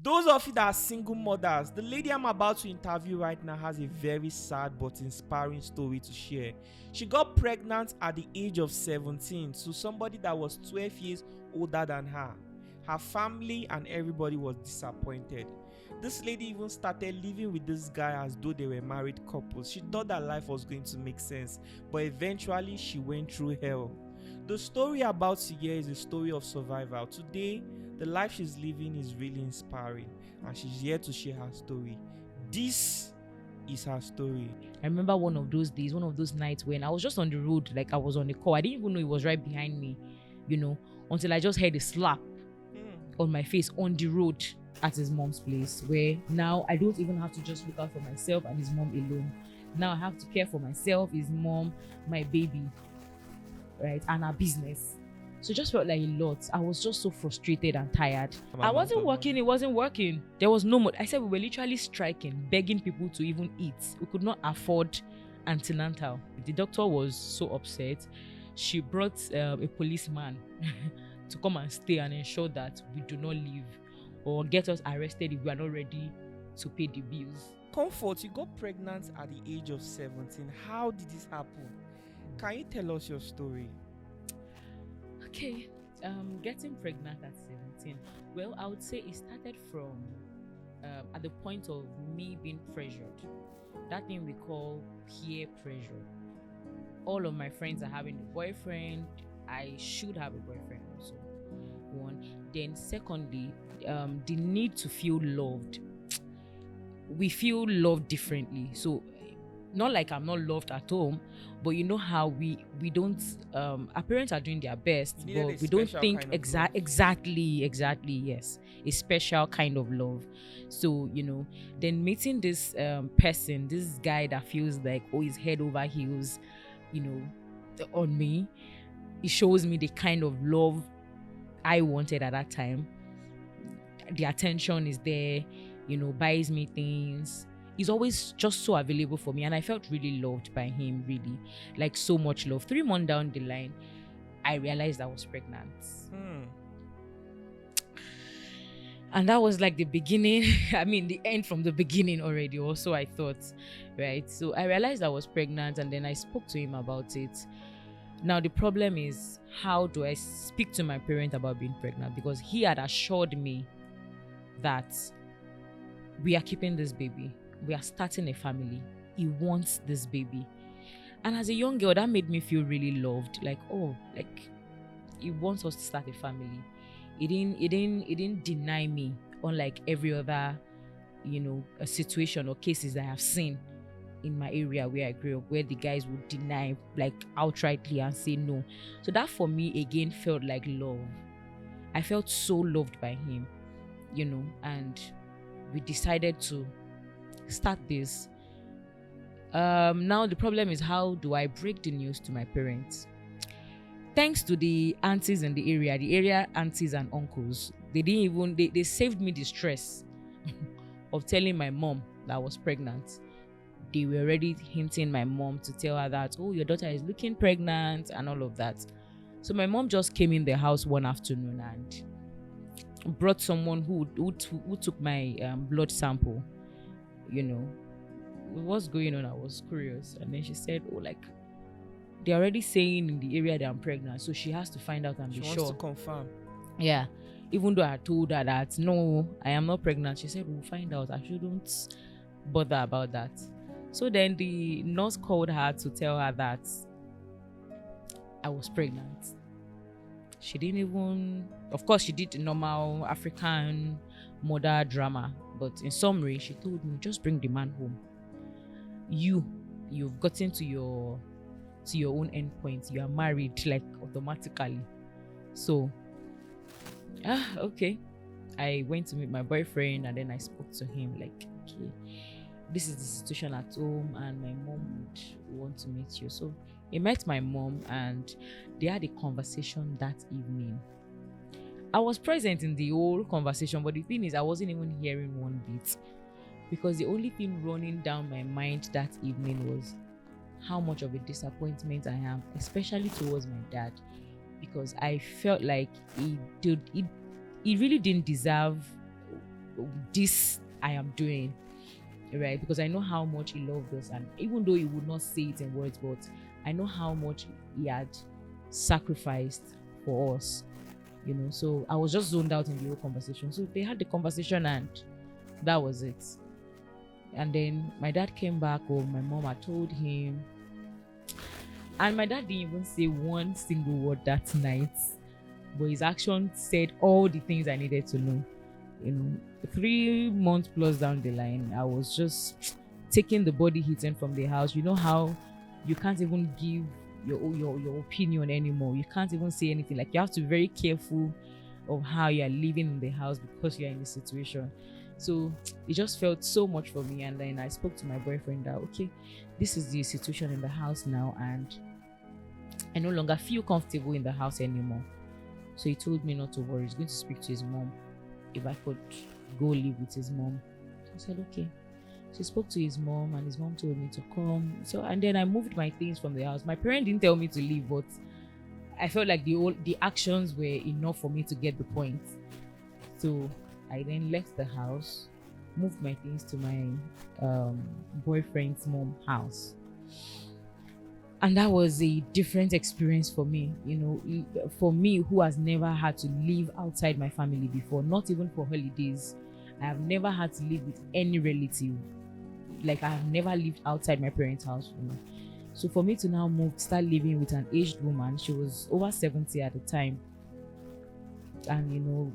Those of you that are single mothers, the lady I'm about to interview right now has a very sad but inspiring story to share. She got pregnant at the age of 17 to somebody that was 12 years older than her. Her family and everybody was disappointed. This lady even started living with this guy as though they were married couples. She thought that life was going to make sense, but eventually she went through hell. The story about to hear is a story of survival. Today, the life she's living is really inspiring, and she's here to share her story. This is her story. I remember one of those days, one of those nights when I was just on the road, like I was on the call. I didn't even know it was right behind me, until I just heard a slap on my face on the road at his mom's place, where now I don't even have to just look out for myself and his mom alone. Now I have to care for myself, his mom, my baby, right, and our business. So it just felt like a lot. I was just so frustrated and tired. I wasn't working, it wasn't working. There was no more. I said we were literally striking, begging people to even eat. We could not afford antenatal. The doctor was so upset. She brought a policeman to come and stay and ensure that we do not leave or get us arrested if we are not ready to pay the bills. Comfort, you got pregnant at the age of 17. How did this happen? Can you tell us your story? Okay, getting pregnant at 17. Well, I would say it started from at the point of me being pressured. That thing we call peer pressure. All of my friends are having a boyfriend. I should have a boyfriend also. One. Then secondly, the need to feel loved. We feel loved differently. So not like I'm not loved at home, but you know how we don't our parents are doing their best, but we don't think exactly, yes, a special kind of love. So then meeting this person, this guy that feels like he's head over heels on me, it shows me the kind of love I wanted at that time. The attention is there, buys me things. He's always just so available for me, and I felt really loved by him, really, like so much love. 3 months down the line, I realized I was pregnant. And that was like the beginning, the end from the beginning already, also I thought, right? So I realized I was pregnant, and then I spoke to him about it. Now the problem is, how do I speak to my parent about being pregnant? Because he had assured me that we are keeping this baby. We are starting a family. He wants this baby. And as a young girl, that made me feel really loved. Like he wants us to start a family. He didn't deny me, unlike every other, a situation or cases I have seen in my area where I grew up, where the guys would deny like outrightly and say no. So that for me again felt like love. I felt so loved by him, and we decided to start this. Now the problem is, how do I break the news to my parents? Thanks to the aunties in the area aunties and uncles, they saved me the stress of telling my mom that I was pregnant. They were already hinting my mom to tell her that, oh, your daughter is looking pregnant and all of that. So my mom just came in the house one afternoon and brought someone who took my blood sample. What's going on? I was curious. And then she said, oh, like, they're already saying in the area that I'm pregnant, so she has to find out and be sure. She wants to confirm. Yeah. Even though I told her that, no, I am not pregnant, she said, we'll find out. I shouldn't bother about that. So then the nurse called her to tell her that I was pregnant. She didn't even, of course, she did the normal African mother drama, but in summary, she told me, just bring the man home. You've gotten to your own endpoint. You are married, like, automatically. So, okay. I went to meet my boyfriend, and then I spoke to him, like, okay, this is the situation at home, and my mom would want to meet you. So he met my mom, and they had a conversation that evening. I was present in the whole conversation, but the thing is, I wasn't even hearing one bit, because the only thing running down my mind that evening was how much of a disappointment I am, especially towards my dad, because I felt like he really didn't deserve this I am doing, right? Because I know how much he loved us, and even though he would not say it in words, but I know how much he had sacrificed for us, So I was just zoned out in the whole conversation. So they had the conversation, and that was it. And then my dad came back home. My mom had told him, and my dad didn't even say one single word that night, but his action said all the things I needed to know. 3 months plus down the line, I was just taking the body heating from the house. You know how you can't even give your opinion anymore. You can't even say anything. Like, you have to be very careful of how you are living in the house because you are in the situation. So it just felt so much for me. And then I spoke to my boyfriend that, okay, this is the situation in the house now, and I no longer feel comfortable in the house anymore. So he told me not to worry. He's going to speak to his mom if I could go live with his mom. So I said, okay. So he spoke to his mom, and his mom told me to come. So, and then I moved my things from the house. My parents didn't tell me to leave, but I felt like the actions were enough for me to get the point. So I then left the house, moved my things to my boyfriend's mom's house. And that was a different experience for me, for me, who has never had to live outside my family before, not even for holidays. I have never had to live with any relative. Like, I have never lived outside my parents' house. So for me to now start living with an aged woman, she was over 70 at the time, and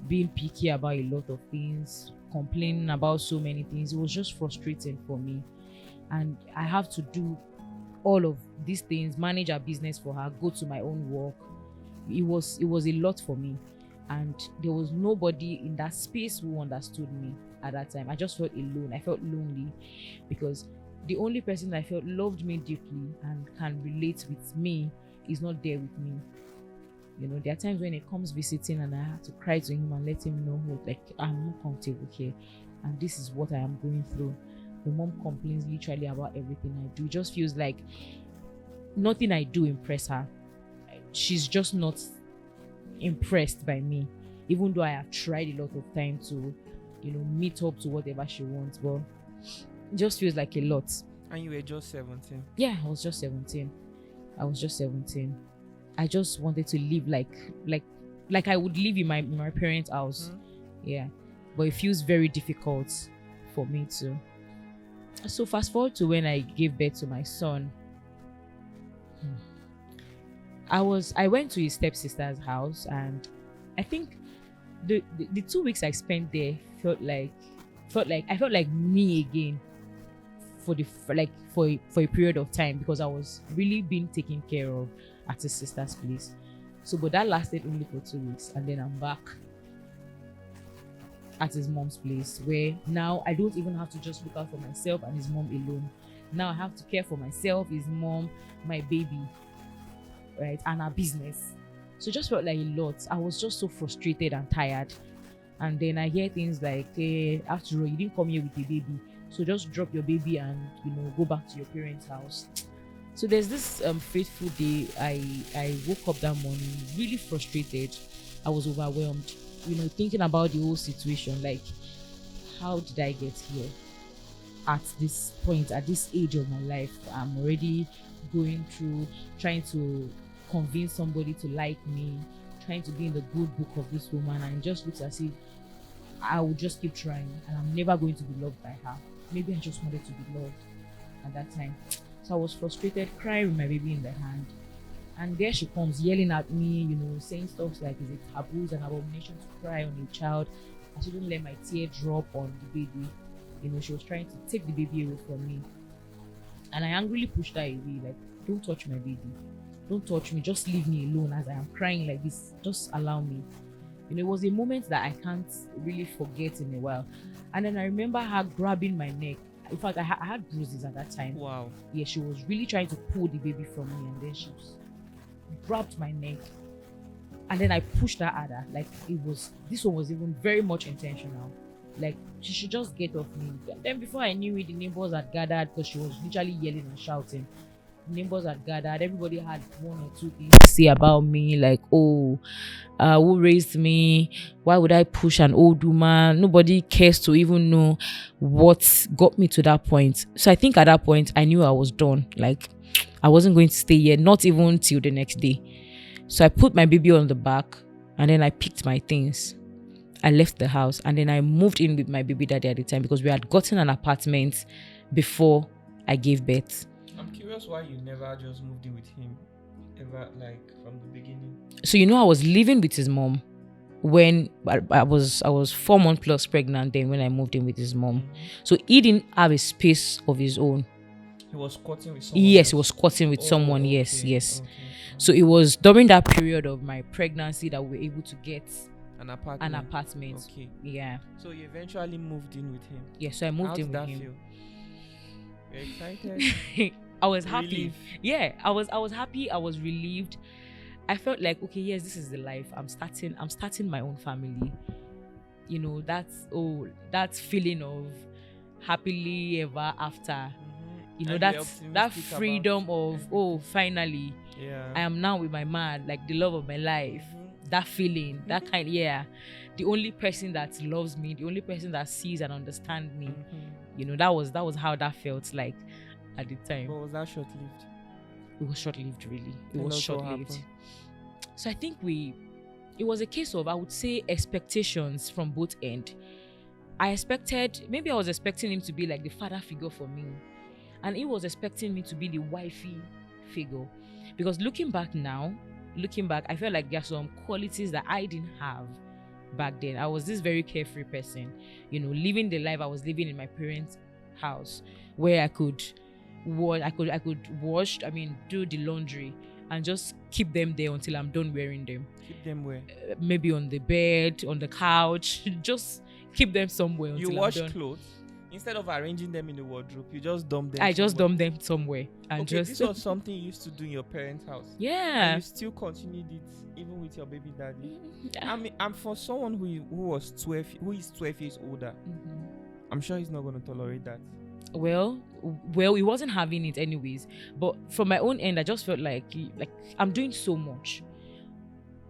being picky about a lot of things, complaining about so many things, it was just frustrating for me. And I have to do all of these things, manage our business for her, go to my own work. It was a lot for me, and there was nobody in that space who understood me at that time. I just felt alone. I felt lonely, because the only person I felt loved me deeply and can relate with me is not there with me. There are times when he comes visiting and I have to cry to him and let him know, like, I'm not comfortable here and this is what I am going through. The mom complains literally about everything I do. It just feels like nothing I do impress her. She's just not impressed by me, even though I have tried a lot of time to, meet up to whatever she wants, but it just feels like a lot. And you were just 17? Yeah, I was just 17. I just wanted to live like I would live in my parents' house. Yeah, but it feels very difficult for me to. So fast forward to when I gave birth to my son. I went to his stepsister's house, and I think the 2 weeks I spent there felt like me again for a period of time, because I was really being taken care of at his sister's place. So, but that lasted only for 2 weeks, and then I'm back at his mom's place, where now I don't even have to just look out for myself and his mom alone. Now I have to care for myself, his mom, my baby, right, and our business. So it just felt like a lot. I was just so frustrated and tired. And then I hear things like, after all, you didn't come here with a baby, so just drop your baby and go back to your parents' house. So there's this fateful day. I woke up that morning really frustrated. I was overwhelmed, thinking about the whole situation. Like, how did I get here at this point, at this age of my life? I'm already going through trying to convince somebody to like me, trying to be in the good book of this woman, and it just looks as if I will just keep trying and I'm never going to be loved by her. Maybe I just wanted to be loved at that time. So I was frustrated, crying with my baby in the hand. And there she comes yelling at me, saying stuff like, is it taboos and abomination to cry on a child? I shouldn't let my tear drop on the baby. She was trying to take the baby away from me. And I angrily pushed her away, like, don't touch my baby. Don't touch me. Just leave me alone as I am crying like this. Just allow me. It was a moment that I can't really forget in a while. And then I remember her grabbing my neck. In fact, I had bruises at that time. Wow. Yeah, she was really trying to pull the baby from me, and then she grabbed my neck. And then I pushed her at her. Like, this one was even very much intentional. Like, she should just get off me. And then before I knew it, the neighbors had gathered because she was literally yelling and shouting. neighbors had gathered. Everybody had one or two things to say about me, like, oh, who raised me? Why would I push an old woman? Nobody cares to even know what got me to that point. So I think at that point, I knew I was done. Like, I wasn't going to stay here, not even till the next day. So I put my baby on the back, and then I picked my things. I left the house, and then I moved in with my baby daddy at the time because we had gotten an apartment before I gave birth. I'm curious why you never just moved in with him, ever, like from the beginning. So I was living with his mom when I was 4 months plus pregnant then when I moved in with his mom. So he didn't have a space of his own. He was squatting with someone. Yes, else. he was squatting with someone. Okay, Yes. Okay. So it was during that period of my pregnancy that we were able to get an apartment. Okay. Yeah. So you eventually moved in with him. Yeah. So I moved in with him. Feel? You're excited? I was happy. Relief. Yeah, I was happy. I was relieved. I felt like, okay, yes, this is the life. I'm starting my own family. That feeling of happily ever after. That freedom of finally, I am now with my man, like the love of my life. That feeling, that kind, the only person that loves me, the only person that sees and understands me. That was how that felt like at the time. But was that short-lived? It was short-lived, really. It was short-lived. So I think it was a case of, I would say, expectations from both ends. I was expecting him to be like the father figure for me. And he was expecting me to be the wifey figure. Because looking back, I felt like there are some qualities that I didn't have back then. I was this very carefree person, living the life I was living in my parents' house, where I could wash, do the laundry and just keep them there until I'm done wearing them. Keep them where? Maybe on the bed, on the couch, just keep them somewhere until you wash I'm done. Clothes? Instead of arranging them in the wardrobe, you just dump them. I just dump them somewhere. And this was something you used to do in your parents' house. Yeah. And you still continued it even with your baby daddy. I'm for someone who is 12 years older. I'm sure he's not going to tolerate that. Well, he wasn't having it anyways. But from my own end, I just felt like I'm doing so much.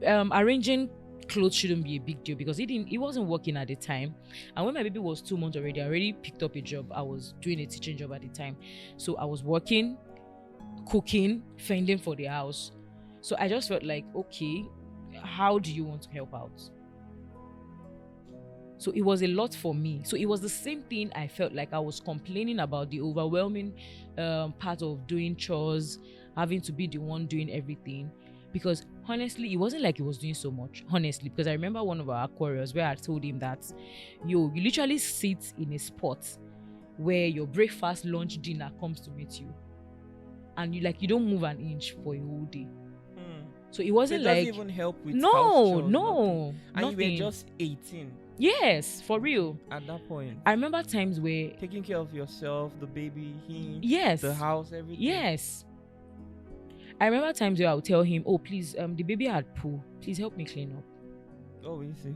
Arranging clothes shouldn't be a big deal because he wasn't working at the time. And when my baby was 2 months already, I already picked up a job. I was doing a teaching job at the time. So I was working, cooking, fending for the house. So I just felt like, okay, how do you want to help out? So it was a lot for me. So it was the same thing I felt like I was complaining about, the overwhelming part of doing chores, having to be the one doing everything. Because honestly, it wasn't like he was doing so much. Honestly, because I remember one of our quarrels where I told him that, you literally sit in a spot where your breakfast, lunch, dinner comes to meet you. And you don't move an inch for a whole day. So it wasn't like... It doesn't even help with house chores, and nothing. you were just 18. Yes, for real. At that point. I remember times where... Taking care of yourself, the baby, him, yes, the house, everything. Yes. I remember times where I would tell him, oh, please, the baby had poo. Please help me clean up. Oh, easy.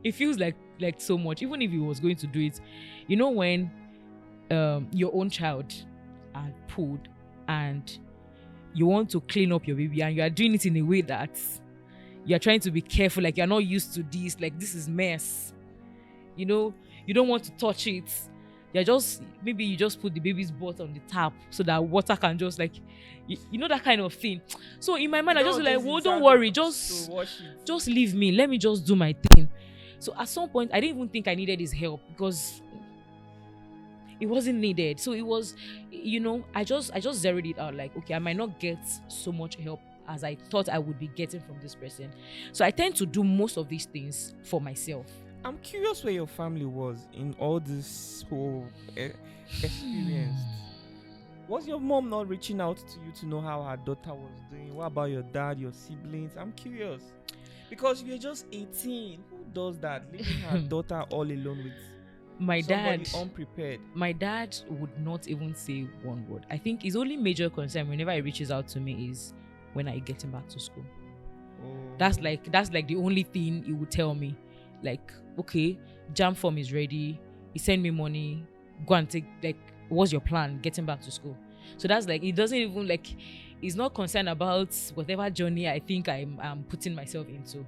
It feels like so much, even if he was going to do it. When your own child had pooed and you want to clean up your baby and you are doing it in a way that you're trying to be careful, like you're not used to this, like this is mess. You don't want to touch it. Maybe you just put the baby's butt on the tap so that water can just that kind of thing. So in my mind, I just don't worry, just leave me. Let me just do my thing. So at some point, I didn't even think I needed his help because it wasn't needed. So it was, I just zeroed it out like, okay, I might not get so much help as I thought I would be getting from this person. So I tend to do most of these things for myself. I'm curious where your family was in all this whole experience. Was your mom not reaching out to you to know how her daughter was doing? What about your dad, your siblings? I'm curious. Because you're just 18. Who does that? Leaving her daughter all alone with somebody unprepared? My dad would not even say one word. I think his only major concern whenever he reaches out to me is when I get him back to school. Oh. That's like the only thing he would tell me. Like, okay, jam form is ready. He send me money. Go and take, what's your plan? Getting back to school. So that's like, it doesn't even like, he's not concerned about whatever journey I think I'm putting myself into.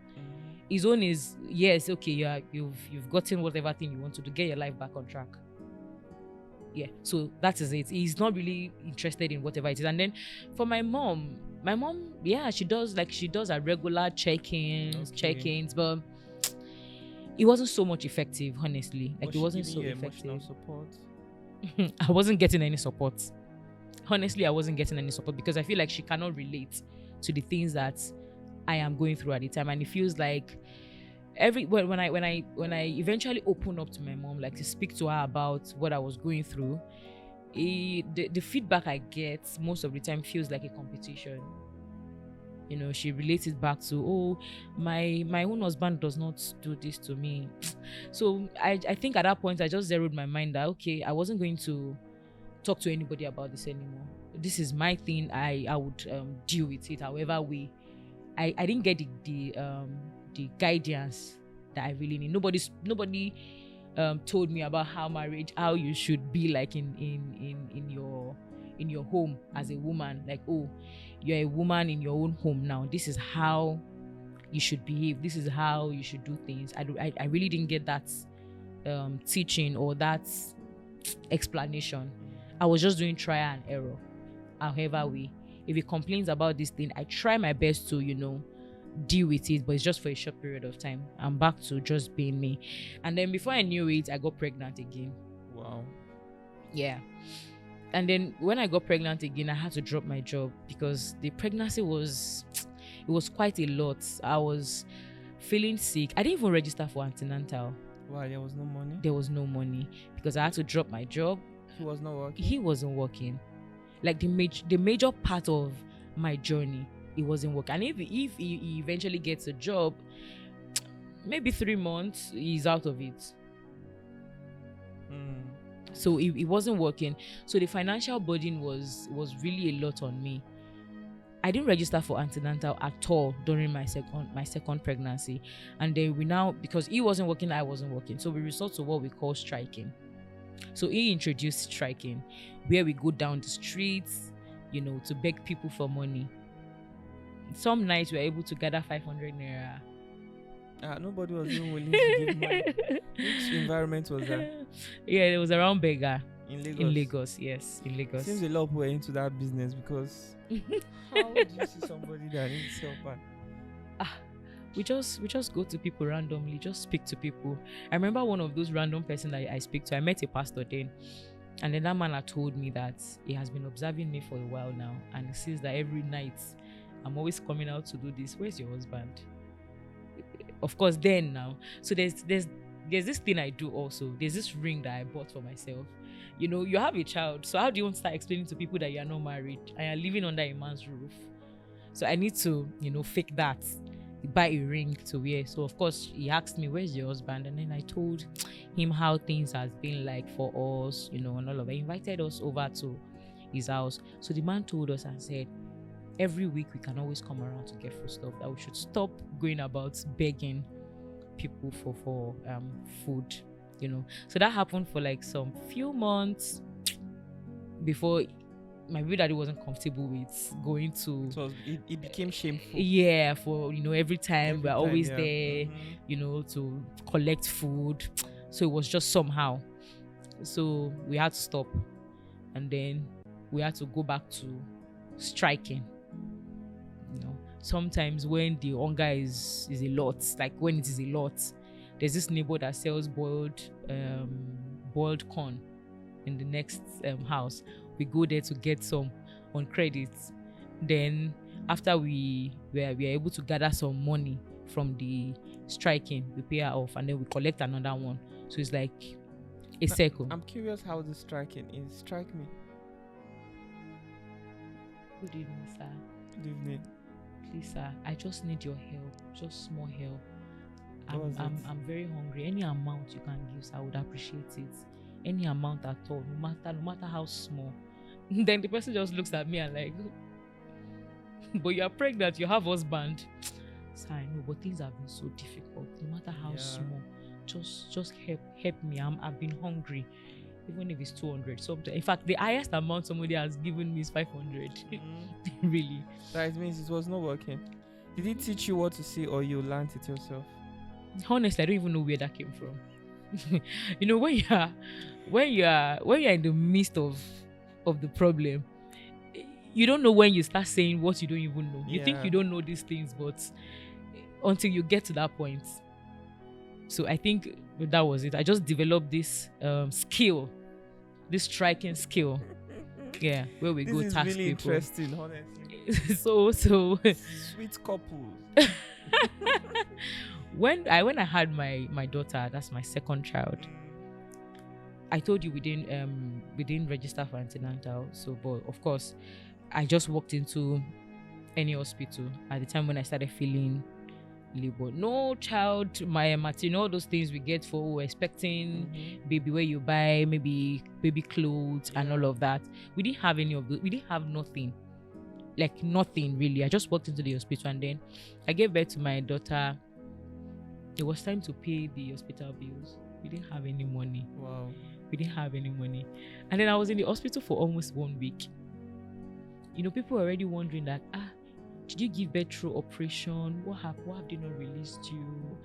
His own is, yes, okay, you've gotten whatever thing you want to do, get your life back on track. Yeah, so that is it. He's not really interested in whatever it is. And then for my mom, yeah, she does her regular check-ins, but it wasn't so much effective, honestly. Like, it wasn't so effective. Emotional support? I wasn't getting any support. Honestly, I wasn't getting any support because I feel like she cannot relate to the things that I am going through at the time, and it feels like when I eventually open up to my mom, like to speak to her about what I was going through, the feedback I get most of the time feels like a competition. You know, she relates it back to, oh, my own husband does not do this to me. So I think at that point I just zeroed my mind that, okay, I wasn't going to talk to anybody about this anymore. This is my thing. I would deal with it however way. I didn't get the guidance that I really need. Nobody told me about how you should be like in your home as a woman. Like, oh, you're a woman in your own home now. This is how you should behave. This is how you should do things. I really didn't get that teaching or that explanation. I was just doing trial and error. However way, if he complains about this thing, I try my best to, deal with it, but it's just for a short period of time. I'm back to just being me. And then before I knew it, I got pregnant again. Wow. Yeah. And then when I got pregnant again, I had to drop my job because the pregnancy was quite a lot. I was feeling sick. I didn't even register for antenatal. Why? There was no money? There was no money because I had to drop my job. He was not working? He wasn't working. Like the major part of my journey, it wasn't working. And if he eventually gets a job, maybe 3 months, he's out of it. So it wasn't working. So the financial burden was really a lot on me. I didn't register for antenatal at all during my second pregnancy. And then because he wasn't working, I wasn't working. So we resort to what we call striking. So he introduced striking, where we go down the streets, to beg people for money. Some nights we were able to gather 500 naira. Nobody was even willing to give money. Which environment was that? Yeah, it was around Bega. In Lagos? In Lagos, yes. In Lagos. Seems a lot of people were into that business because how do you see somebody that needs help? We just go to people randomly, just speak to people. I remember one of those random person that I speak to. I met a pastor then, and then that man had told me that he has been observing me for a while now, and he says that every night I'm always coming out to do this. Where's your husband? Of course, then now. So there's this thing I do also. There's this ring that I bought for myself. You have a child, so how do you want to start explaining to people that you are not married and you're living under a man's roof? So I need to, fake that. Buy a ring to wear. So of course he asked me, where's your husband? And then I told him how things has been like for us, and all of it. He invited us over to his house. So the man told us and said, every week we can always come around to get food stuff, that we should stop going about begging people for food. So that happened for like some few months before my baby daddy wasn't comfortable with going to. So it became shameful. Yeah, for every time we're always yeah. there, to collect food. So it was just somehow. So we had to stop, and then we had to go back to striking. Sometimes when the hunger is a lot, like when it is a lot, there's this neighbor that sells boiled corn in the next house. We go there to get some on credit. Then after we are able to gather some money from the striking, we pay her off, and then we collect another one. So it's like a circle. I'm curious how the striking is. Strike me. Good evening, sir. Good evening. Please, sir, I just need your help, just small help. I'm very hungry. Any amount you can give, sir, I would appreciate it. Any amount at all, no matter how small. Then the person just looks at me and like, but you are pregnant, you have husband. Sir, I know, but things have been so difficult. No matter how small, just help me. I've been hungry. even if it's 200 something. In fact, the highest amount somebody has given me is 500. Really. That means it was not working. Did he teach you what to say, or you learned it yourself? Honestly, I don't even know where that came from. You know, when you are in the midst of the problem, you don't know when you start saying what you don't even know. You think Yeah. you don't know these things, but until you get to that point. So I think that was it. I just developed this skill, this striking skill. Yeah, where we This go is task really people. interesting, honestly. so Sweet couples. when I had my daughter, that's my second child. I told you we didn't register for antenatal. So, but of course, I just walked into any hospital at the time when I started feeling labor. No child, my Martin, all those things we get for expecting baby, where you buy maybe baby clothes and all of that. We didn't have any of those. We didn't have nothing. Like nothing really. I just walked into the hospital and then I gave birth to my daughter. It was time to pay the hospital bills. We didn't have any money. Wow. We didn't have any money. And then I was in the hospital for almost 1 week. You know, people were already wondering that, did you give birth through operation? What have they not released you?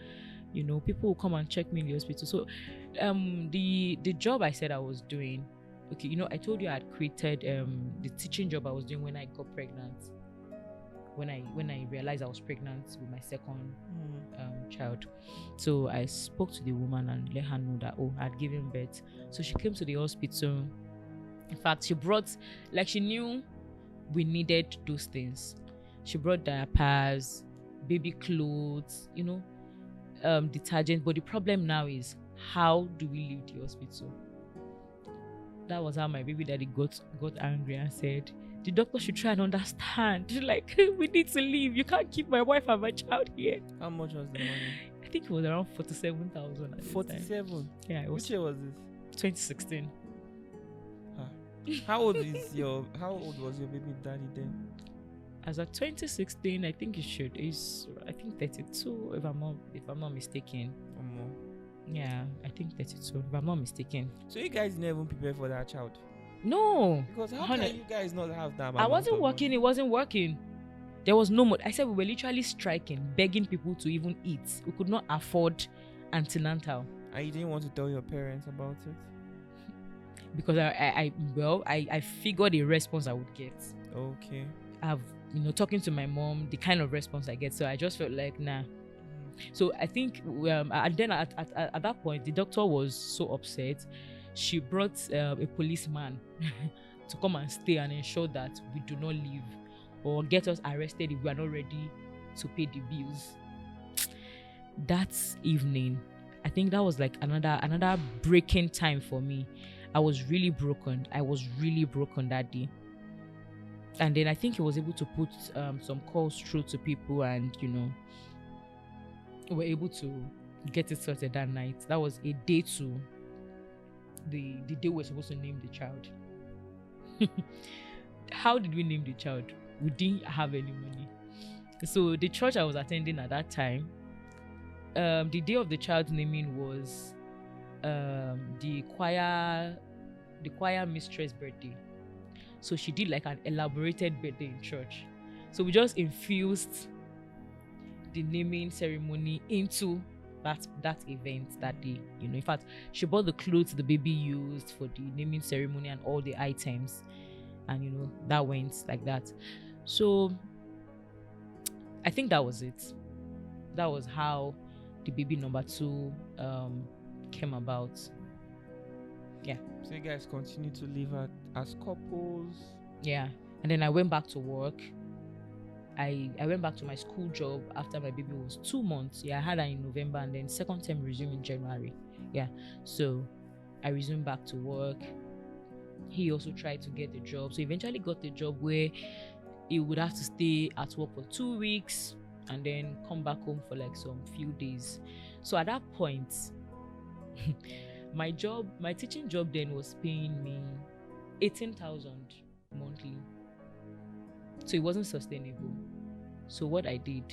You know, people will come and check me in the hospital. So the job I said I was doing, okay, you know, I told you I had created the teaching job I was doing when I got pregnant. When I realized I was pregnant with my second child. So I spoke to the woman and let her know that, I had given birth. So she came to the hospital. In fact, she brought, like, she knew we needed those things. She brought diapers, baby clothes, you know, detergent. But the problem now is, how do we leave the hospital? That was how my baby daddy got angry and said, the doctor should try and understand. Like, we need to leave. You can't keep my wife and my child here. How much was the money? I think it was around 47,000. 47? Yeah, it was. Which year was this? 2016. How old was your baby daddy then? As of 2016, I think is I think 32, if I'm not mistaken. Or more. Yeah, I think 32, if I'm not mistaken. So you guys never prepared for that child? No. Because how can you guys not have that? I wasn't working. It wasn't working. There was no more. I said we were literally striking, begging people to even eat. We could not afford antenatal. And you didn't want to tell your parents about it? Because I figured a response I would get. Okay. I've, talking to my mom, the kind of response I get. So I just felt like, nah. So I think, and then at that point, the doctor was so upset. She brought a policeman to come and stay and ensure that we do not leave or get us arrested if we are not ready to pay the bills. That evening, I think that was like another breaking time for me. I was really broken. That day. And then I think he was able to put some calls through to people, and we're able to get it sorted that night. That was a day to the day we're supposed to name the child. How did we name the child? We didn't have any money. So the church I was attending at that time, the day of the child's naming was the choir mistress' birthday. So she did like an elaborated birthday in church. So we just infused the naming ceremony into that event that day. In fact, she bought the clothes the baby used for the naming ceremony and all the items, and that went like that. So I think that was it. That was how the baby number 2 came about. Yeah. So you guys continue to live as couples? Yeah. And then I went back to work. I went back to my school job after my baby was 2 months. Yeah, I had her in November, and then second term resumed in January. Yeah. So I resumed back to work. He also tried to get a job. So eventually got the job where he would have to stay at work for 2 weeks and then come back home for like some few days. So at that point, my teaching job then was paying me 18,000 monthly. So it wasn't sustainable. So what I did,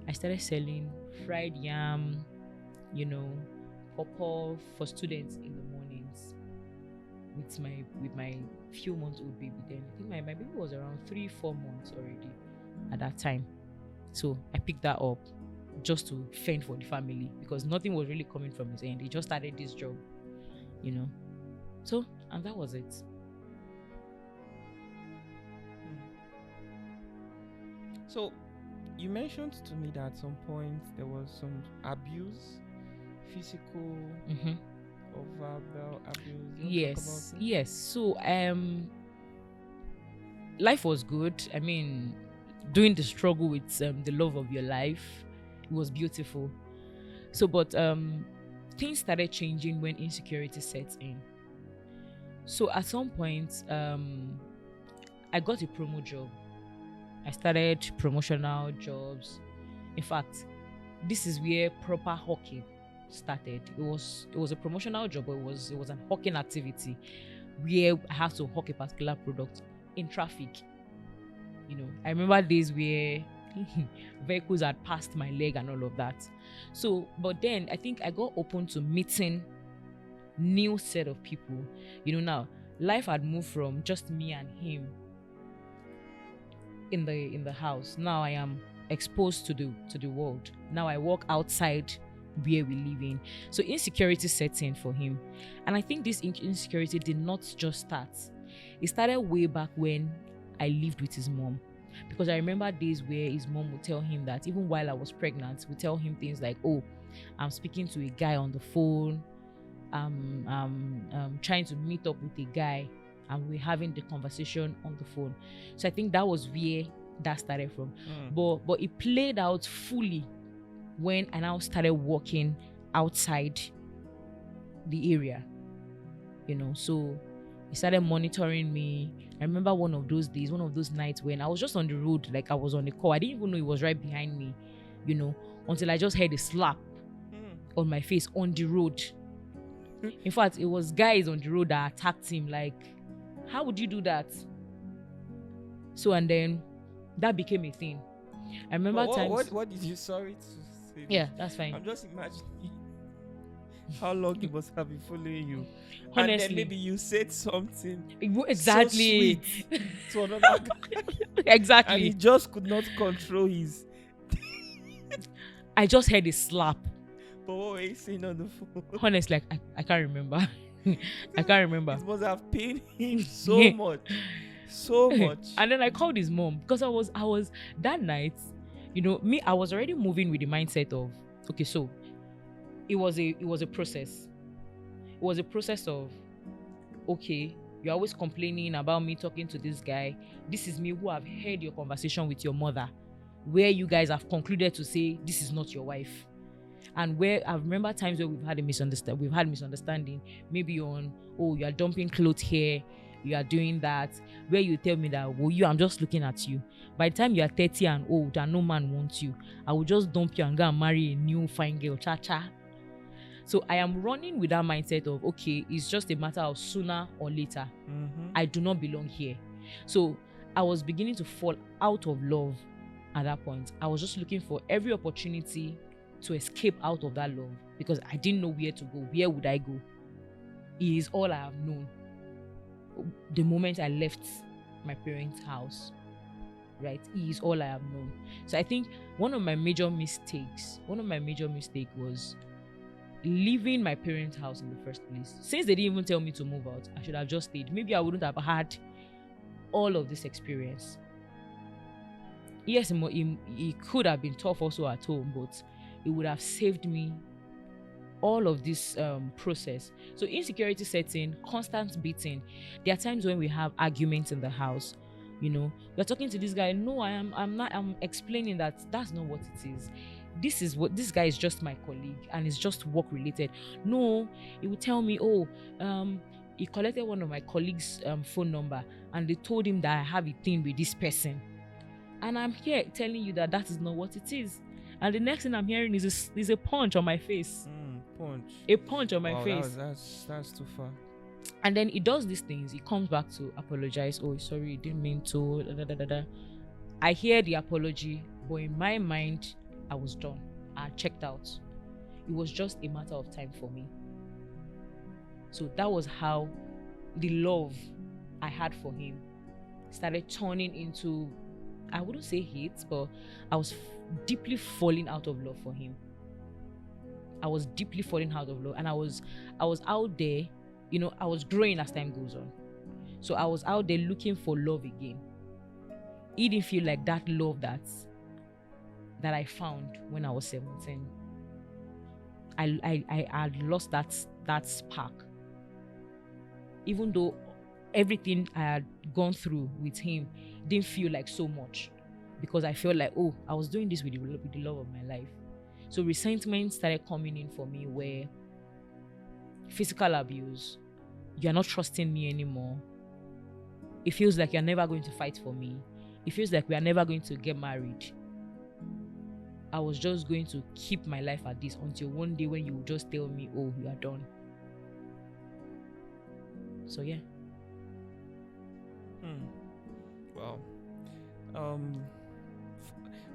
I started selling fried yam, pawpaw for students in the mornings. with my few months old baby. Then I think my baby was around 3-4 months already at that time. So I picked that up just to fend for the family because nothing was really coming from his end. He just started this job, you know. So, and that was it. So you mentioned to me that at some point there was some abuse, physical or verbal abuse. You want to talk Yes, about it? yes. So life was good. I mean, doing the struggle with the love of your life, it was beautiful. So, but things started changing when insecurity set in. So at some point, I got a promo job. I started promotional jobs. In fact, this is where proper hawking started. It was a promotional job, but it was an hawking activity where I had to hawk a particular product in traffic. You know, I remember days where vehicles had passed my leg and all of that. So, but then I think I got open to meeting new set of people. You know, now life had moved from just me and him in the house. Now I am exposed to the world. Now I walk outside where we live in. So insecurity sets in for him. And I think this insecurity did not just start. It started way back when I lived with his mom. Because I remember days where his mom would tell him that even while I was pregnant, would tell him things like, oh, I'm speaking to a guy on the phone. I'm trying to meet up with a guy and we're having the conversation on the phone. So I think that was where that started from. But it played out fully when I now started walking outside the area, you know. So he started monitoring me. I remember one of those days, one of those nights when I was just on the road, like I was on the call. I didn't even know he was right behind me, you know, until I just heard a slap on my face on the road. In fact, it was guys on the road that attacked him. Like, how would you do that? So, and then that became a thing. I remember times. What did you? Sorry to say. Yeah, that's fine. I'm just imagining how long he must have been following you. Honestly, and then maybe you said something exactly so sweet to another guy, exactly, and he just could not control his. I just heard a slap. But what were you saying on the phone? Honestly, like, I can't remember. I can't remember. It must have pained him so much. So much. And then I called his mom because I was that night, you know, I was already moving with the mindset of, okay, so it was a process. It was a process of, okay, you're always complaining about me talking to this guy. This is me who have heard your conversation with your mother, where you guys have concluded to say this is not your wife. And where I remember times where we've had misunderstanding, maybe on, oh, you are dumping clothes here, you are doing that, where you tell me that, well, I'm just looking at you. By the time you are 30 and old and no man wants you, I will just dump you and go and marry a new fine girl, cha-cha. So I am running with that mindset of, okay, it's just a matter of sooner or later. I do not belong here. So I was beginning to fall out of love at that point. I was just looking for every opportunity to escape out of that love because I didn't know where to go. Where would I go? He is all I have known. The moment I left my parents' house, right? He is all I have known. So I think one of my major mistakes was leaving my parents' house in the first place. Since they didn't even tell me to move out, I should have just stayed. Maybe I wouldn't have had all of this experience. Yes, it could have been tough also at home, but it would have saved me all of this process. So insecurity sets in, constant beating. There are times when we have arguments in the house. You know, you're talking to this guy. No, I'm explaining that that's not what it is. This guy is just my colleague and it's just work related. No, he would tell me, oh, he collected one of my colleagues' phone number and they told him that I have a thing with this person. And I'm here telling you that is not what it is. And the next thing I'm hearing is a punch on my face. A punch on my face. That's too far. And then he does these things. He comes back to apologize. Oh, sorry, he didn't mean to. I hear the apology, but in my mind, I was done. I checked out. It was just a matter of time for me. So that was how the love I had for him started turning into, I wouldn't say hate, but I was deeply falling out of love for him. I was deeply falling out of love, and I was out there, I was growing as time goes on. So I was out there looking for love again. It didn't feel like that love that I found when I was 17. I had lost that spark. Even though everything I had gone through with him didn't feel like so much, because I felt like, oh, I was doing this with the love of my life. So resentment started coming in for me, where physical abuse, you're not trusting me anymore. It feels like you're never going to fight for me. It feels like we are never going to get married. I was just going to keep my life at this until one day when you would just tell me, oh, you are done. So yeah. Well,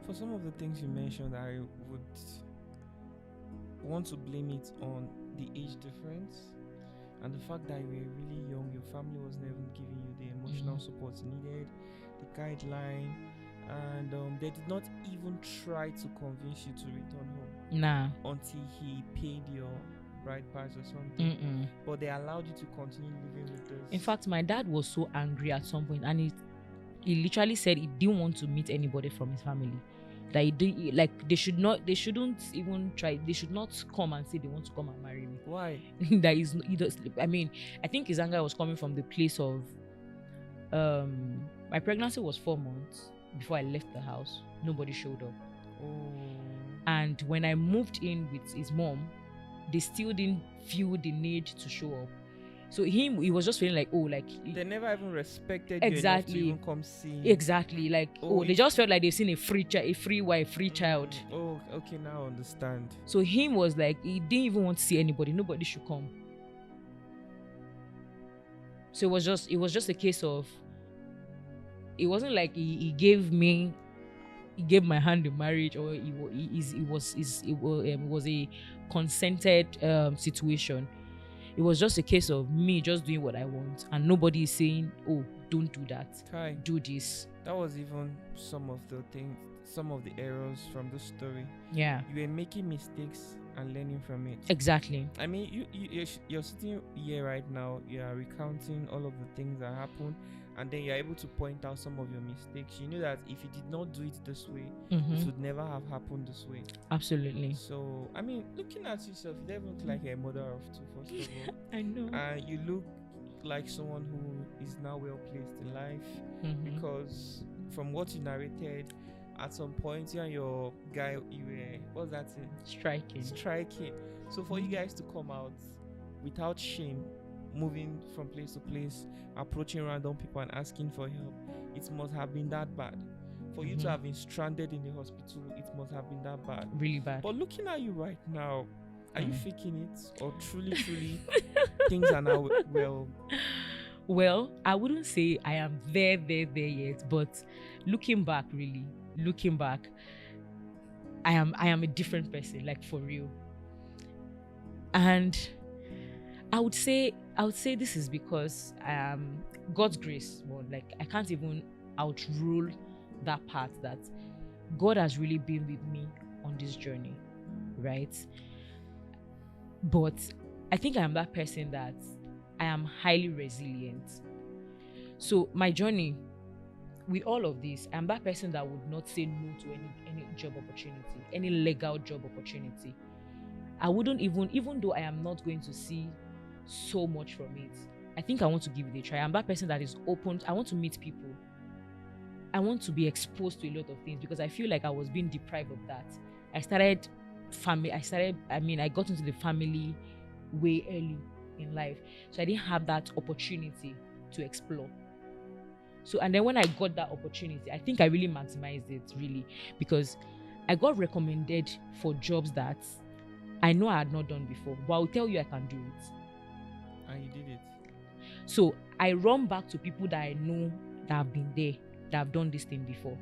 for some of the things you mentioned, I would want to blame it on the age difference and the fact that you were really young. Your family was never giving you the emotional support you needed, the guideline, and they did not even try to convince you to return home. Nah. Until he paid your bride price or something. But they allowed you to continue living with this. In fact, my dad was so angry at some point, and he literally said he didn't want to meet anybody from his family. That they shouldn't even try. They should not come and say they want to come and marry me. Why? That is, I mean, I think his anger was coming from the place of, my pregnancy was 4 months before I left the house. Nobody showed up. Oh. And when I moved in with his mom, they still didn't feel the need to show up. So he was just feeling like, oh, like they never even respected exactly you enough to even come see. Exactly, like they just felt like they've seen a free wife, free child. Oh, okay, now I understand. So him was like, he didn't even want to see anybody. Nobody should come. So it was just a case of, it wasn't like he gave my hand in marriage, or it was a consented situation. It was just a case of me just doing what I want, and nobody is saying, oh, don't do that. Kai, do this. That was even some of the errors from the story. Yeah. You were making mistakes and learning from it. Exactly. I mean, you're sitting here right now, you are recounting all of the things that happened, and then you're able to point out some of your mistakes. You know that if you did not do it this way, it would never have happened this way. Absolutely. So, I mean, looking at yourself, you don't look like a mother of two, first of all. I know. And you look like someone who is now well placed in life, because from what you narrated, at some point you and your guy, you were, what's that thing? Striking. So for you guys to come out without shame, moving from place to place, approaching random people and asking for help, it must have been that bad. For you to have been stranded in the hospital, it must have been that bad. Really bad. But looking at you right now, are you faking it, or truly things are now well? Well, I wouldn't say I am there yet, but looking back, I am a different person, like for real. And I would say this is because God's grace. Well, like I can't even outrule that part that God has really been with me on this journey, right? But I think I am that person that I am highly resilient. So my journey with all of this, I'm that person that would not say no to any job opportunity, any legal job opportunity. I wouldn't even though I am not going to see so much from it, I think I want to give it a try. I'm that person that is open. I want to meet people. I want to be exposed to a lot of things, because I feel like I was being deprived of that. I got into the family way early in life, so I didn't have that opportunity to explore. So, and then when I got that opportunity, I think I really maximized it, really, because I got recommended for jobs that I know I had not done before, but I'll tell you I can do it. And you did it. So I run back to people that I know that have been there, that have done this thing before.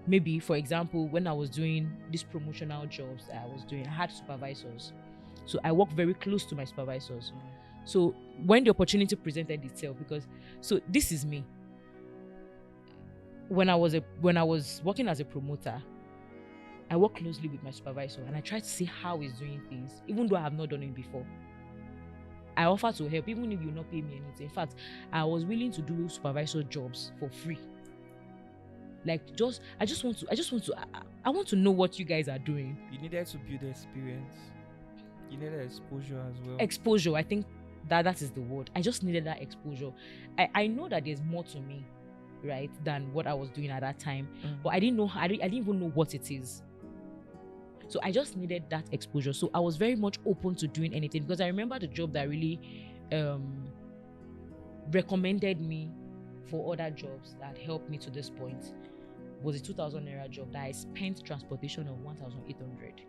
Maybe, for example, when I was doing these promotional jobs I had supervisors. So I work very close to my supervisors. So when the opportunity presented itself, because so this is me. When I was working as a promoter, I work closely with my supervisor and I try to see how he's doing things, even though I have not done it before. I offer to help, even if you not pay me anything. In fact, I was willing to do supervisor jobs for free. Like, I want to know what you guys are doing. You needed to build experience. You needed exposure as well. Exposure, I think that is the word. I just needed that exposure. I know that there's more to me, right, than what I was doing at that time. But I didn't know. I didn't even know what it is. So I just needed that exposure. So I was very much open to doing anything, because I remember the job that really recommended me for other jobs that helped me to this point was a 2,000 naira job that I spent transportation of 1,800.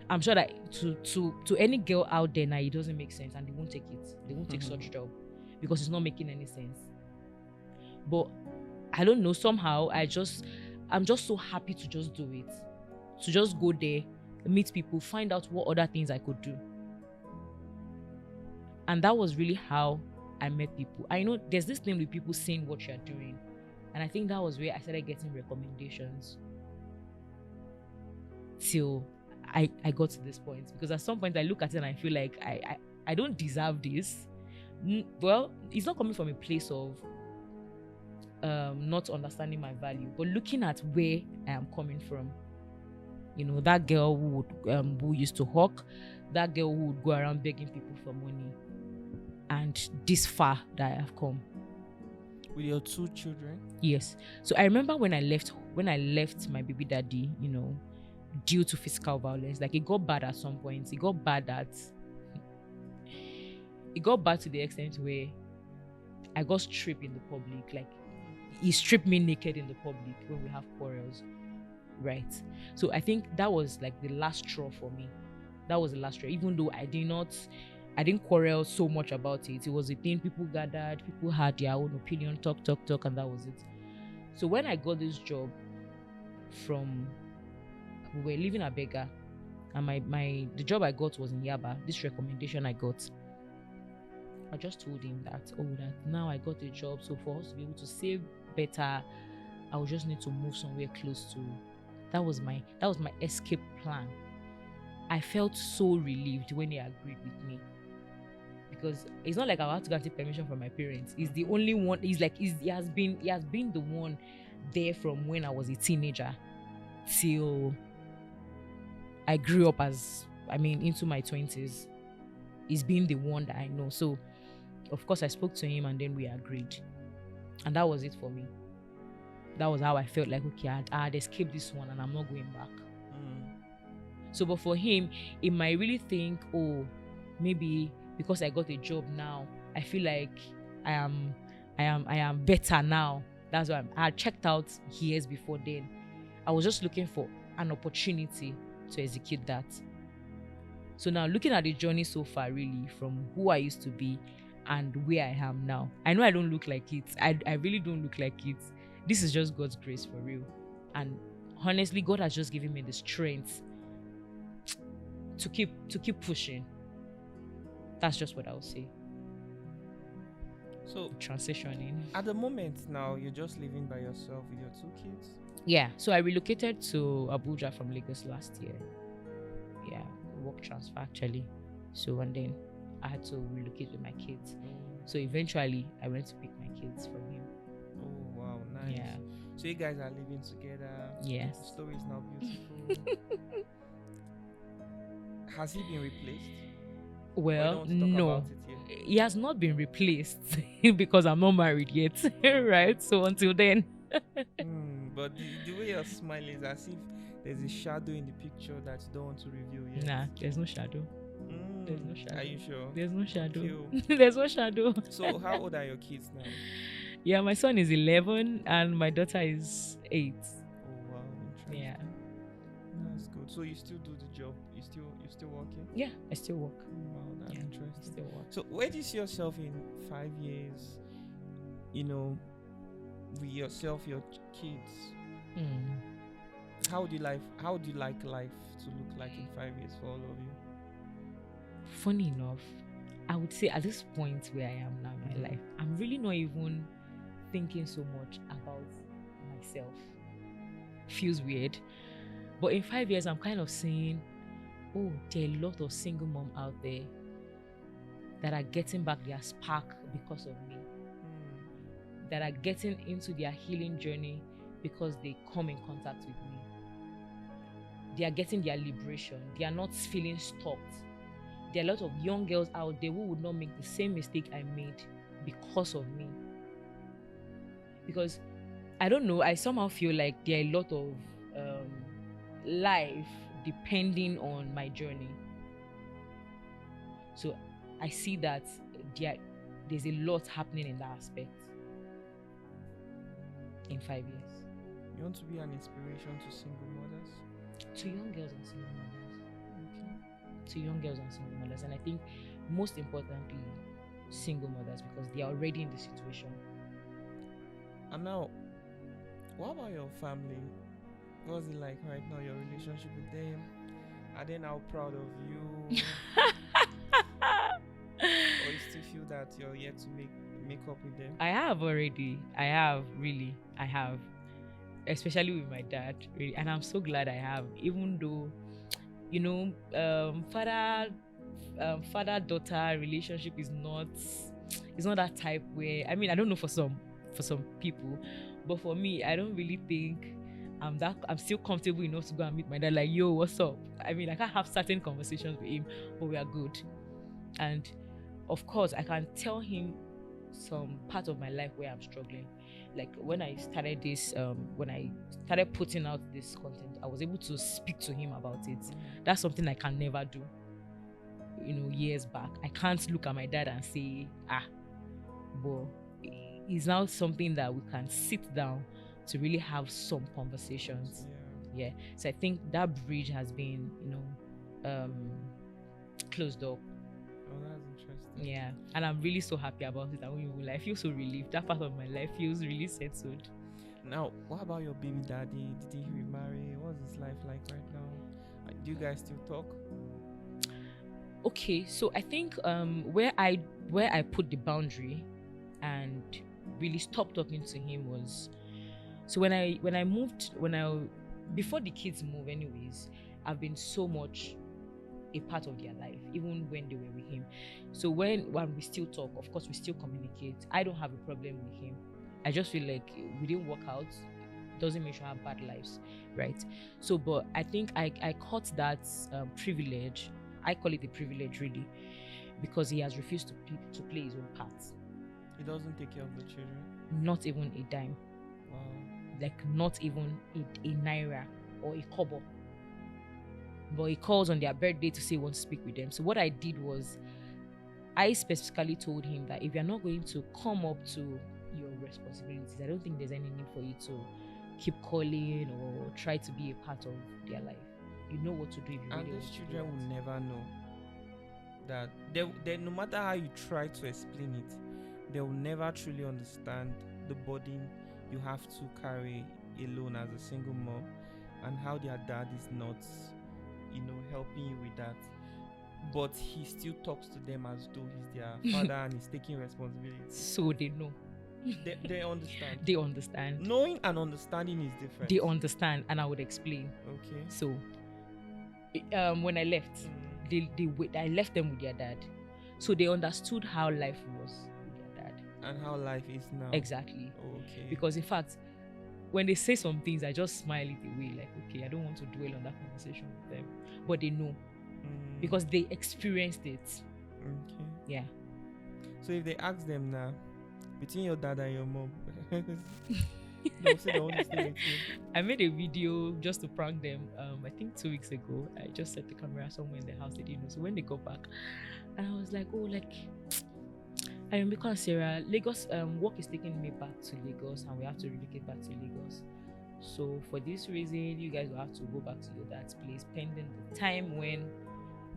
I'm sure that to any girl out there now, it doesn't make sense and they won't take it. They won't take such job because it's not making any sense. But I don't know, somehow I'm just so happy to just do it. To just go there, meet people, find out what other things I could do. And that was really how I met people. I know there's this thing with people seeing what you're doing. And I think that was where I started getting recommendations. Till I got to this point. Because at some point I look at it and I feel like I don't deserve this. Well, it's not coming from a place of not understanding my value, but looking at where I am coming from. You know, that girl who used to hawk, that girl who would go around begging people for money, and this far that I have come. With your 2 children? Yes. So I remember when I left my baby daddy, you know, due to physical violence, like it got bad at some point. It got bad to the extent where I got stripped in the public. Like, he stripped me naked in the public when we have quarrels, right? So I think that was like the last straw for me. That was the last straw. Even though I didn't quarrel so much about it. It was a thing, people gathered, people had their own opinion, talk, and that was it. So when I got this job we were living at Bega, and the job I got was in Yaba. This recommendation I got, I just told him that now I got a job, so for us to be able to save better, I would just need to move somewhere close to. That was my escape plan. I felt so relieved when he agreed with me, because it's not like I had to go and take permission from my parents. He's the only one. He has been the one there from when I was a teenager till I grew up into my 20s. He's been the one that I know. So of course I spoke to him and then we agreed. And that was it for me. That was how I felt like, okay, I had escaped this one and I'm not going back. So, but for him, he might really think, oh, maybe because I got a job now, I feel like I am better now. That's why I had checked out years before then. I was just looking for an opportunity to execute that. So now looking at the journey so far, really, from who I used to be and where I am now, I know I don't look like it. I really don't look like it. This is just God's grace for real. And honestly, God has just given me the strength to keep pushing. That's just what I would say. So transitioning. At the moment now, you're just living by yourself with your 2 kids? Yeah. So I relocated to Abuja from Lagos last year. Yeah, work transfer actually. So and then I had to relocate with my kids. So eventually I went to pick my kids from him. Oh wow, nice. Yeah. So you guys are living together. Yes. The story is now beautiful. Has he been replaced? Well, no. He has not been replaced because I'm not married yet. Right? So until then. But the way you're smiling is as if there's a shadow in the picture that you don't want to reveal yet. Nah, there's no shadow. There's no shadow. Are you sure? There's no shadow. Okay. There's no shadow. So how old are your kids now? Yeah, my son is 11 and my daughter is 8. Oh wow, interesting. Yeah. That's good. So you still do the job? You still working? Yeah, I still work. Wow, that's interesting. I still work. So where do you see yourself in 5 years? You know, with yourself, your kids. Mm. How would you like life to look like in 5 years for all of you? funny enough, I would say at this point where I am now in my life, I'm really not even thinking so much about myself. Feels weird. But in 5 years, I'm kind of saying, oh, there are a lot of single moms out there that are getting back their spark because of me. That are getting into their healing journey because they come in contact with me. They are getting their liberation. They are not feeling stuck. There are a lot of young girls out there who would not make the same mistake I made because of me. Because, I don't know, I somehow feel like there are a lot of life depending on my journey. So, I see that there's a lot happening in that aspect in 5 years. You want to be an inspiration to single mothers? To young girls and single mothers. Okay. To young girls and single mothers. And I think most importantly, single mothers, because they are already in the situation. And now, what about your family? What's it like right now, your relationship with them? Are they now proud of you? Or you still feel that you're yet to make up with them? I have already. I have, really. I have. Especially with my dad. Really. And I'm so glad I have. Even though, you know, father-daughter relationship is not that type where, I mean, I don't know for some people, but for me, I don't really think I'm still comfortable enough to go and meet my dad like, yo, what's up? I mean, I can't have certain conversations with him, but we are good. And of course, I can tell him some part of my life where I'm struggling. Like when I started this, when I started putting out this content, I was able to speak to him about it. That's something I can never do. You know, years back, I can't look at my dad and say, but it's now something that we can sit down to really have some conversations. Yeah. So I think that bridge has been, closed up. Oh, that's interesting. Yeah, and I'm really so happy about it. I feel so relieved. That part of my life feels really settled. Now, what about your baby daddy? Did he remarry? What's his life like right now? Do you guys still talk? Okay, so I think where I put the boundary and really stopped talking to him was, so before the kids move anyways, I've been so much a part of their life, even when they were with him. So when we still talk, of course we still communicate. I don't have a problem with him. I just feel like we didn't work out. Doesn't make sure I have bad lives, right? So, but I think I caught that privilege. I call it a privilege really, because he has refused to play his own part. He doesn't take care of the children? Not even a dime. Wow. Like not even a naira or a kobo. But he calls on their birthday to say he wants to speak with them. So what I did was, I specifically told him that if you're not going to come up to your responsibilities, I don't think there's any need for you to keep calling or try to be a part of their life. You know what to do if you really want to do. And these children will never know that they no matter how you try to explain it, they will never truly understand the burden you have to carry alone as a single mom, and how their dad is not, helping you with that. But he still talks to them as though he's their father and he's taking responsibility. So they know. They understand. They understand. Knowing and understanding is different. They understand, and I would explain. Okay. So, when I left, I left them with their dad, so they understood how life was with their dad and how life is now. Exactly. Okay. Because in fact, when they say some things, I just smile it away, like, okay, I don't want to dwell on that conversation with them, but they know because they experienced it. Okay. Yeah. So if they ask them now, between your dad and your mom, they'll say they want to stay with you. I made a video just to prank them. I think 2 weeks ago. I just set the camera somewhere in the house. They didn't know. So when they got back, and I was like, I am because Sarah, Lagos, work is taking me back to Lagos, and we have to relocate back to Lagos. So for this reason, you guys will have to go back to your dad's place pending the time when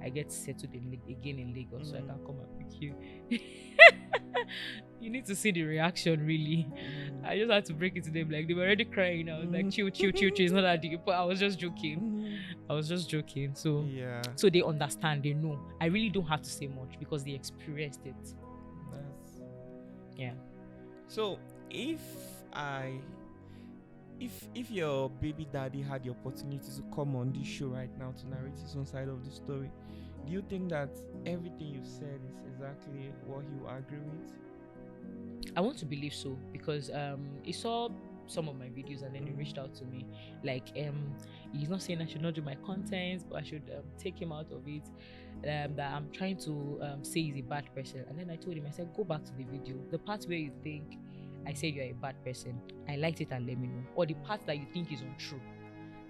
I get settled again in Lagos, so I can come and pick you. You need to see the reaction, really. I just had to break it to them. Like, they were already crying. I was like, chill. It's not that deep. But I was just joking. I was just joking. So Yeah. so they understand, they know. I really don't have to say much because they experienced it. That's Yeah. so. If your baby daddy had the opportunity to come on this show right now to narrate his own side of the story, do you think that everything you've said is exactly what he will agree with? I want to believe so because he saw some of my videos and then he reached out to me. Like he's not saying I should not do my content, but I should take him out of it. That I'm trying to say he's a bad person. And then I told him, I said, go back to the video. The part where you think I said you're a bad person, highlight it and let me know. Or the part that you think is untrue,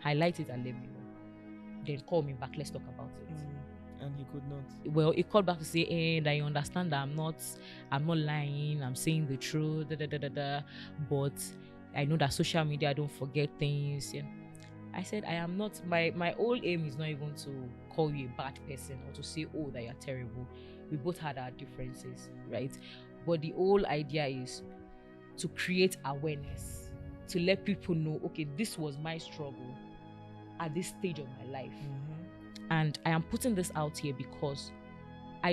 highlight it and let me know. Then call me back, let's talk about it. And he could not. Well, he called back to say, that you understand that I'm not lying, I'm saying the truth, but I know that social media don't forget things. Yeah. I said, I am not, my whole aim is not even to call you a bad person or to say, oh, that you're terrible. We both had our differences, right? But the whole idea is to create awareness, to let people know, okay, this was my struggle at this stage of my life. And I am putting this out here because I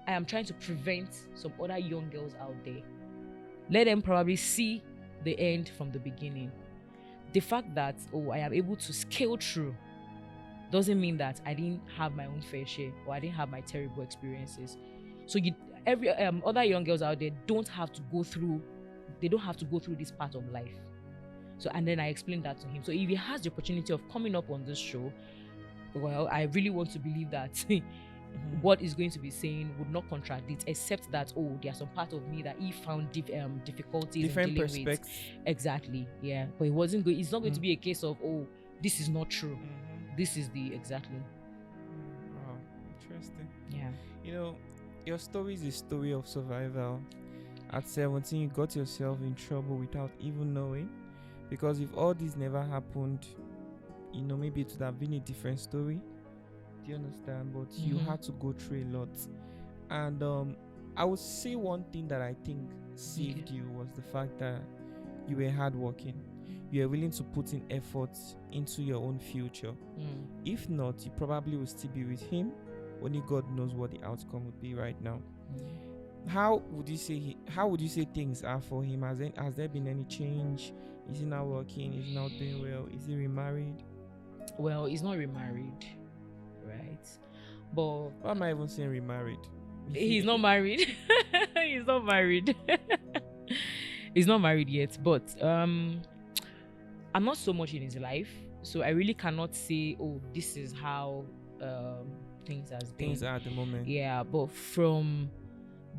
am trying to prevent some other young girls out there. Let them probably see the end from the beginning. The fact that, I am able to scale through doesn't mean that I didn't have my own fair share or I didn't have my terrible experiences. So every other young girls out there don't have to go through this part of life. So, and then I explained that to him. So if he has the opportunity of coming up on this show, well, I really want to believe that what he's going to be saying would not contradict, except that there are some part of me that he found difficulties different in dealing perspectives. with. Exactly, yeah. But it's not going to be a case of this is not true. This is the exactly. Wow, interesting. Yeah. You know, your story is a story of survival. At 17, you got yourself in trouble without even knowing, because if all this never happened, maybe it would have been a different story. Do you understand? But you had to go through a lot. And I would say one thing that I think saved you was the fact that you were hardworking. You were willing to put in effort into your own future. If not, you probably will still be with him. Only God knows what the outcome would be right now. How would you say things are for him? Has there been any change? Is he now working? Is he now doing well? Is he remarried? Well, he's not remarried, right? But why am I even saying remarried? He's not married. He's not married. He's not married yet. But I'm not so much in his life, so I really cannot say, this is how things are at the moment. Yeah, but from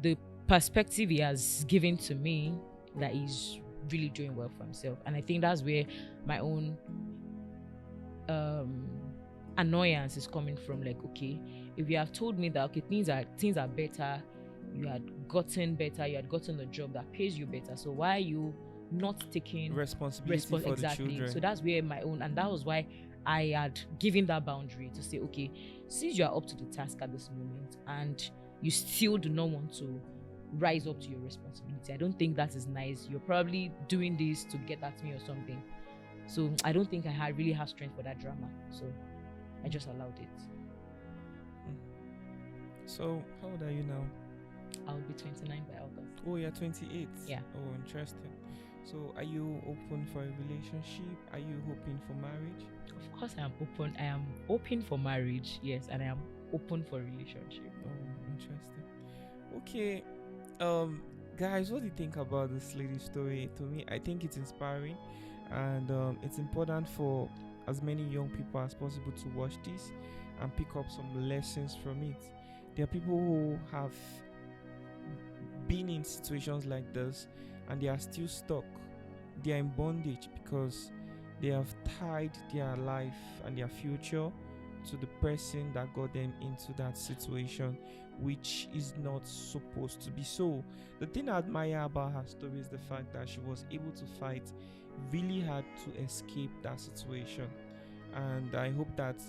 the perspective he has given to me, that he's really doing well for himself, and I think that's where my own annoyance is coming from. Like, okay, if you have told me that things are better, you had gotten better, you had gotten a job that pays you better, so why are you not taking responsibility for exactly the children? So that's where my own, and that was why I had given that boundary to say, okay, since you are up to the task at this moment and you still do not want to rise up to your responsibility, I don't think that is nice. You're probably doing this to get at me or something. So I don't think I really have strength for that drama. So I just allowed it. So how old are you now? I'll be 29 by August. Oh, you're 28. Yeah. Oh, interesting. So are you open for a relationship? Are you hoping for marriage? Of course I am open. I am open for marriage, yes, and I am open for relationship. Oh, interesting. Okay. Guys, what do you think about this lady's story? To me, I think it's inspiring, and it's important for as many young people as possible to watch this and pick up some lessons from it. There are people who have been in situations like this and they are still stuck. They are in bondage because they have tied their life and their future to the person that got them into that situation, which is not supposed to be so. The thing I admire about her story is the fact that she was able to fight really hard to escape that situation. And I hope that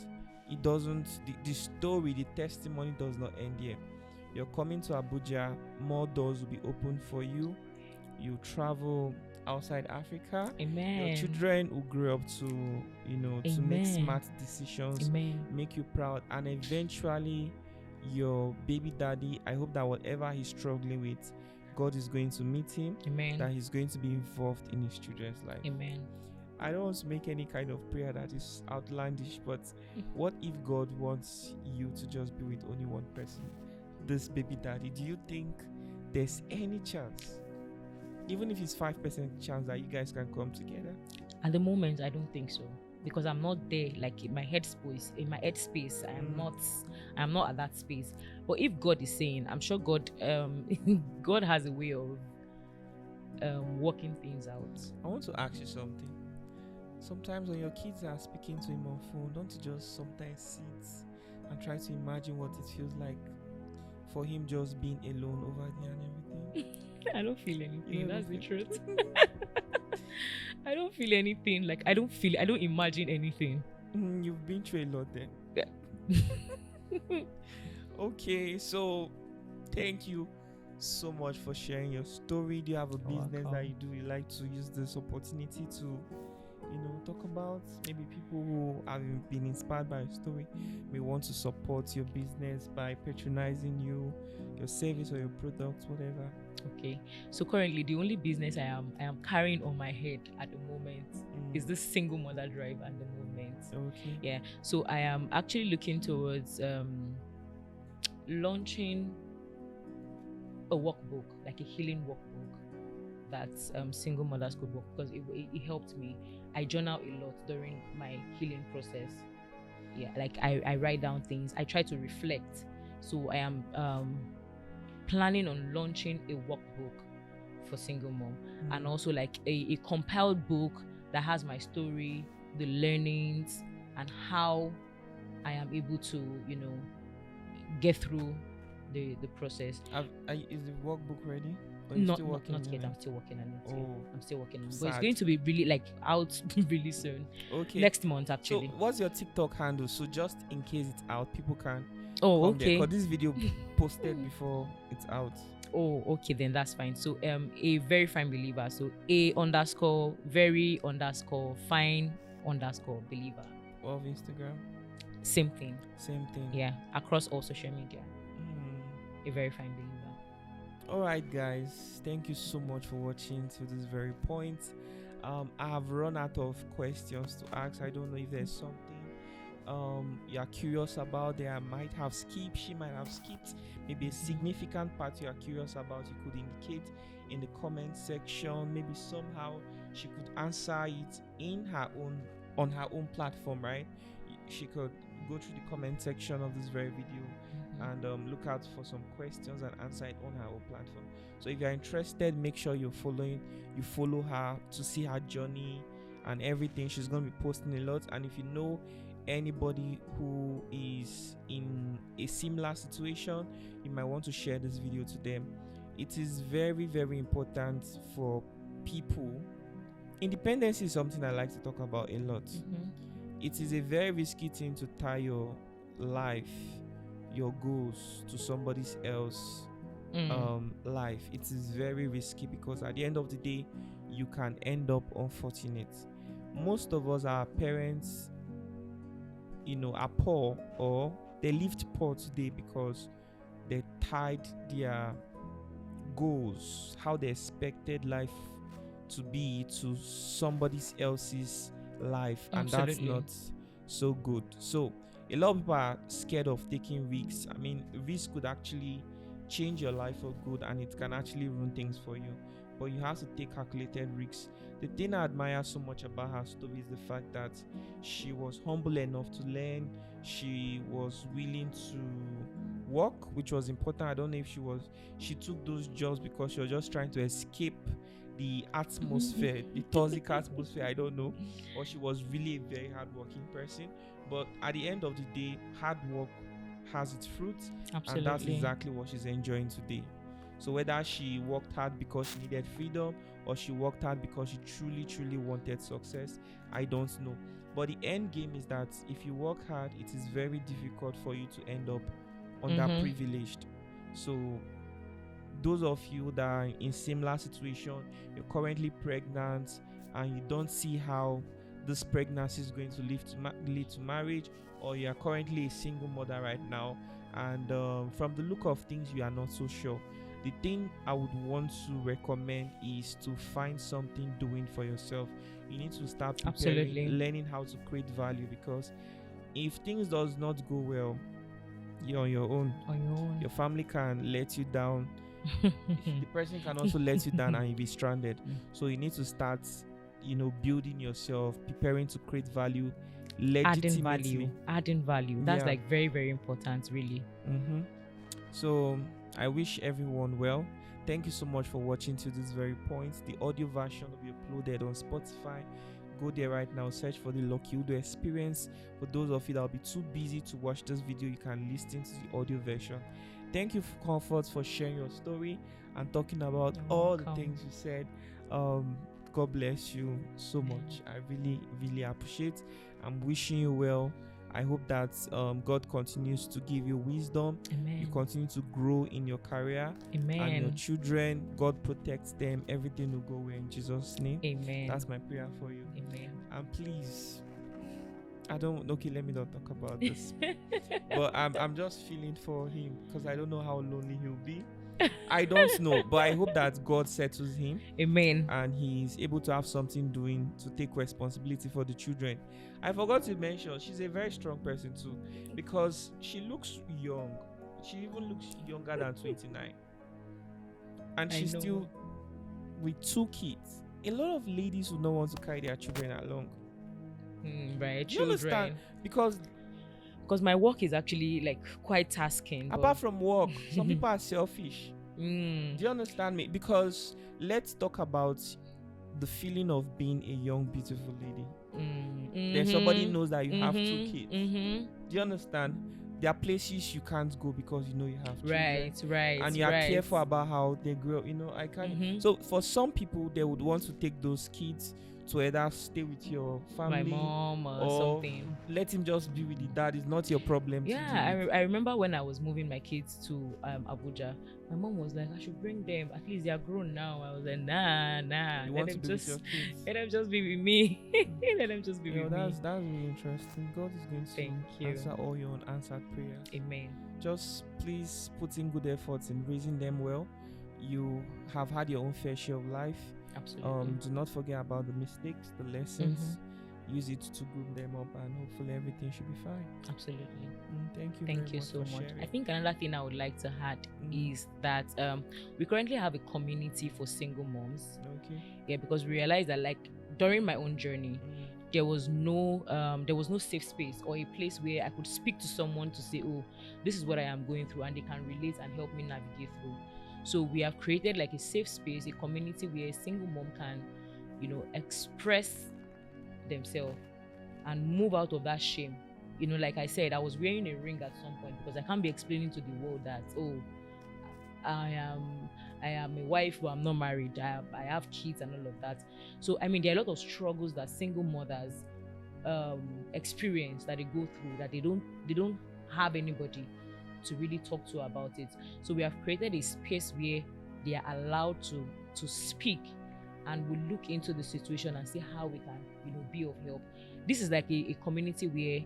it doesn't, the story, the testimony does not end here. You're coming to Abuja, more doors will be open for you. You travel outside Africa. Your Amen. children will grow up to, to make Amen. smart decisions, Amen. make you proud, and eventually your baby daddy, I hope that whatever he's struggling with, God is going to meet him, Amen. that he's going to be involved in his children's life. Amen. I don't want to make any kind of prayer that is outlandish, but what if God wants you to just be with only one person, this baby daddy? Do you think there's any chance, even if it's 5% chance, that you guys can come together? At the moment, I don't think so, because I'm not there. Like in my headspace, I'm not at that space. But if God is saying, I'm sure God, God has a way of working things out. I want to ask you something. Sometimes when your kids are speaking to him on phone, don't you just sometimes sit and try to imagine what it feels like for him just being alone over there and everything? I don't feel anything. That's the truth. truth. I don't feel anything. Like I don't imagine anything. You've been through a lot then. Yeah. Okay, so thank you so much for sharing your story. Do you have a business that you do? You like to use this opportunity to, talk about? Maybe people who have been inspired by your story may want to support your business by patronizing you, your service or your products, whatever. Okay, so currently the only business I am carrying on my head at the moment is this single mother drive at the moment. Okay. Yeah, so I am actually looking towards launching a workbook, like a healing workbook that single mothers could work, because it helped me. I journal a lot during my healing process. Yeah, like I write down things. I try to reflect. So I am planning on launching a workbook for single mom, and also like a compiled book that has my story, the learnings, and how I am able to, get through the process. Is the workbook ready? Not yet. I'm still working on it. Oh, I'm still working on it. sad. But it's going to be really like out really soon. Okay. Next month actually. So what's your TikTok handle? So just in case it's out, people can Oh, come there, okay. because this video posted before it's out. Oh, okay, then that's fine. So a very fine believer. So a_very_fine_believer. Of Instagram. Same thing. Same thing. Yeah, across all social media. A very fine believer. All right, guys, thank you so much for watching to this very point. I have run out of questions to ask. I don't know if there's something you're curious about that I might have skipped, she might have skipped, maybe a significant part you are curious about. You could indicate in the comment section. Maybe somehow she could answer it on her own platform, right? She could go through the comment section of this very video and look out for some questions and answer it on her own platform. So if you're interested, make sure you follow her to see her journey and everything. She's going to be posting a lot, and if you know anybody who is in a similar situation, you might want to share this video to them. It is very, very important for people. Independence is something I like to talk about a lot. It is a very risky thing to tie your life, your goals to somebody else's life. It is very risky, because at the end of the day, you can end up unfortunate. Most of us, our parents, are poor, or they lived poor today because they tied their goals, how they expected life to be, to somebody else's life. Absolutely. And that's not so good. So a lot of people are scared of taking risks. I mean, risk could actually change your life for good, and it can actually ruin things for you, but you have to take calculated risks. The thing I admire so much about her story is the fact that she was humble enough to learn. She was willing to work, which was important. I don't know if she took those jobs because she was just trying to escape the atmosphere, the toxic atmosphere, I don't know, or she was really a very hardworking person. But at the end of the day, hard work has its fruit. Absolutely. And that's exactly what she's enjoying today. So whether she worked hard because she needed freedom, or she worked hard because she truly wanted success, I don't know. But the end game is that if you work hard, it is very difficult for you to end up underprivileged. So those of you that are in similar situation, you're currently pregnant and you don't see how this pregnancy is going to lead to marriage, or you are currently a single mother right now, and from the look of things you are not so sure, the thing I would want to recommend is to find something doing for yourself. You need to start preparing, Absolutely. learning how to create value, because if things does not go well, you're on your own. Your family can let you down. The person can also let you down and you'll be stranded. So you need to start, building yourself, preparing to create value, legitimately. Adding value. That's like very, very important, really. So I wish everyone well. Thank you so much for watching to this very point. The audio version will be uploaded on Spotify. Go there right now, search for the Lucky Udu Experience. For those of you that will be too busy to watch this video, you can listen to the audio version. Thank you, Comfort, for sharing your story and talking about all the things you said. God bless you so much. I really, really appreciate. I'm wishing you well. I hope that God continues to give you wisdom. Amen. You continue to grow in your career. Amen. And your children, God protects them. Everything will go well in Jesus' name. Amen. That's my prayer for you. Amen. And please, okay, let me not talk about this. But I'm just feeling for him, because I don't know how lonely he'll be. I don't know, but I hope that God settles him. Amen. And he's able to have something doing to take responsibility for the children. I forgot to mention, she's a very strong person too, because she looks young. She even looks younger than 29. And she's still with 2 kids. A lot of ladies would not want to carry their children along. Right, Do you understand? Because my work is actually like quite tasking. Apart from work, some people are selfish. Do you understand me? Because let's talk about the feeling of being a young, beautiful lady. Then somebody knows that you have 2 kids. Do you understand? There are places you can't go because you have children. Right. And you are careful about how they grow. I can't. So for some people, they would want to take those kids to either stay with your family, my mom or something. Let him just be with the dad. It's not your problem. I remember when I was moving my kids to Abuja, my mom was like, I should bring them, at least they are grown now. I was like, nah, let them just be with me. Let them just be with me. That's really interesting. God is going to answer all your unanswered prayers. Amen. Just please put in good efforts in raising them well. You have had your own fair share of life. Absolutely. Do not forget about the mistakes, the lessons. Use it to group them up, and hopefully everything should be fine. Absolutely. Thank you so much. sharing. I think another thing I would like to add is that we currently have a community for single moms. Okay. Yeah, because we realized that, like, during my own journey, there was no safe space or a place where I could speak to someone to say, oh, this is what I am going through, and they can relate and help me navigate through. So we have created like a safe space, a community where a single mom can, express themselves and move out of that shame. Like I said, I was wearing a ring at some point because I can't be explaining to the world that, oh, I am a wife, but I'm not married. I have kids and all of that. So there are a lot of struggles that single mothers experience, that they go through, that they don't have anybody to really talk to about it. So we have created a space where they are allowed to speak, and we look into the situation and see how we can be of help. This is like a community where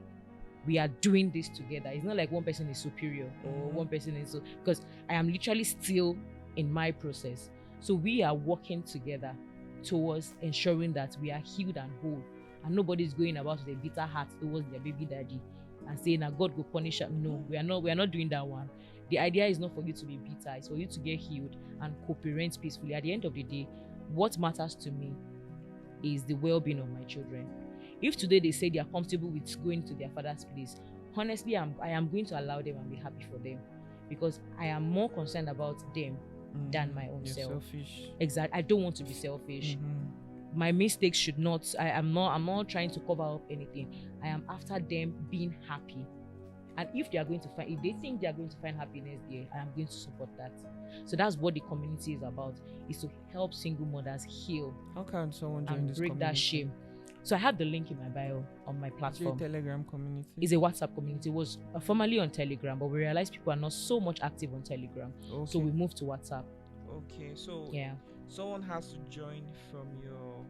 we are doing this together. It's not like one person is superior or one person is because I am literally still in my process. So we are working together towards ensuring that we are healed and whole, and nobody's going about with a bitter heart towards their baby daddy and saying that God will punish us. No, we are not doing that one. The idea is not for you to be bitter, it's for you to get healed and co-parent peacefully. At the end of the day, what matters to me is the well-being of my children. If today they say they are comfortable with going to their father's place, honestly, I am going to allow them and be happy for them, because I am more concerned about them than my own self. Selfish. Exactly. I don't want to be selfish. My mistakes should not. I'm not trying to cover up anything. I am after them being happy. And if they think they are going to find happiness there, I am going to support that. So that's what the community is about, is to help single mothers heal. How can someone join this break community? that shame? So I have the link in my bio on my platform. Is it a Telegram community? It's a WhatsApp community. It was formerly on Telegram, but we realized people are not so much active on Telegram. Okay. So we moved to WhatsApp. Okay, so Yeah. someone has to join from your.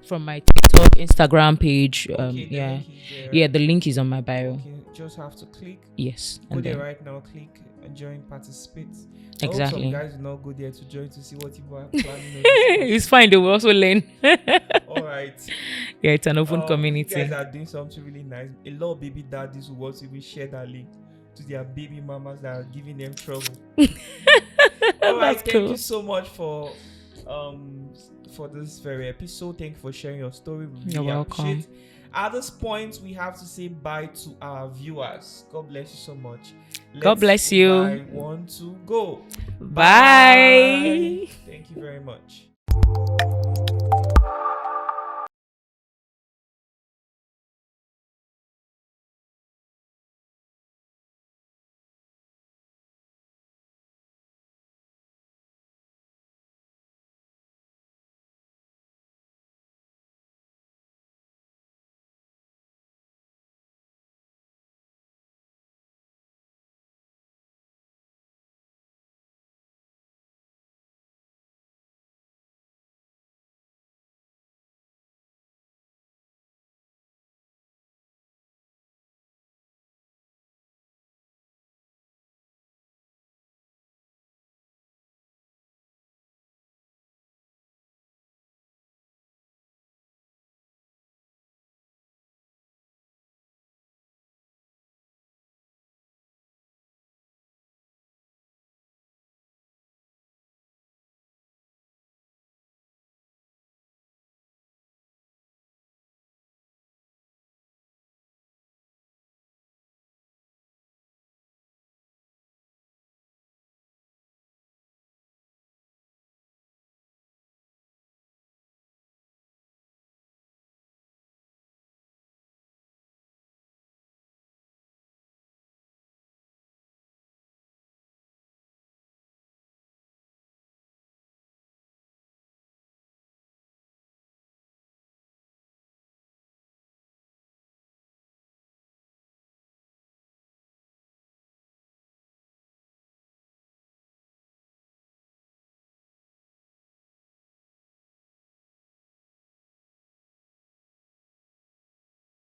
From my TikTok, Instagram page. Okay, the Yeah. link is there. Yeah, the link is on my bio. Okay, just have to click. Yes. Go And there then right now, click and join, participate. I hope some exactly. guys will not go there to join to see what people are planning on this It's fine, they will also learn. All right. Yeah, it's an open You community. guys are doing something really nice. A lot of baby daddies who want to even share that link to their baby mamas that are giving them trouble. All right, thank cool. you so much for this very episode. Thank you for sharing your story. We really You're welcome. appreciate. At this point, we have to say bye to our viewers. God bless you so much. God bless you. I want to go. Bye. Thank you very much.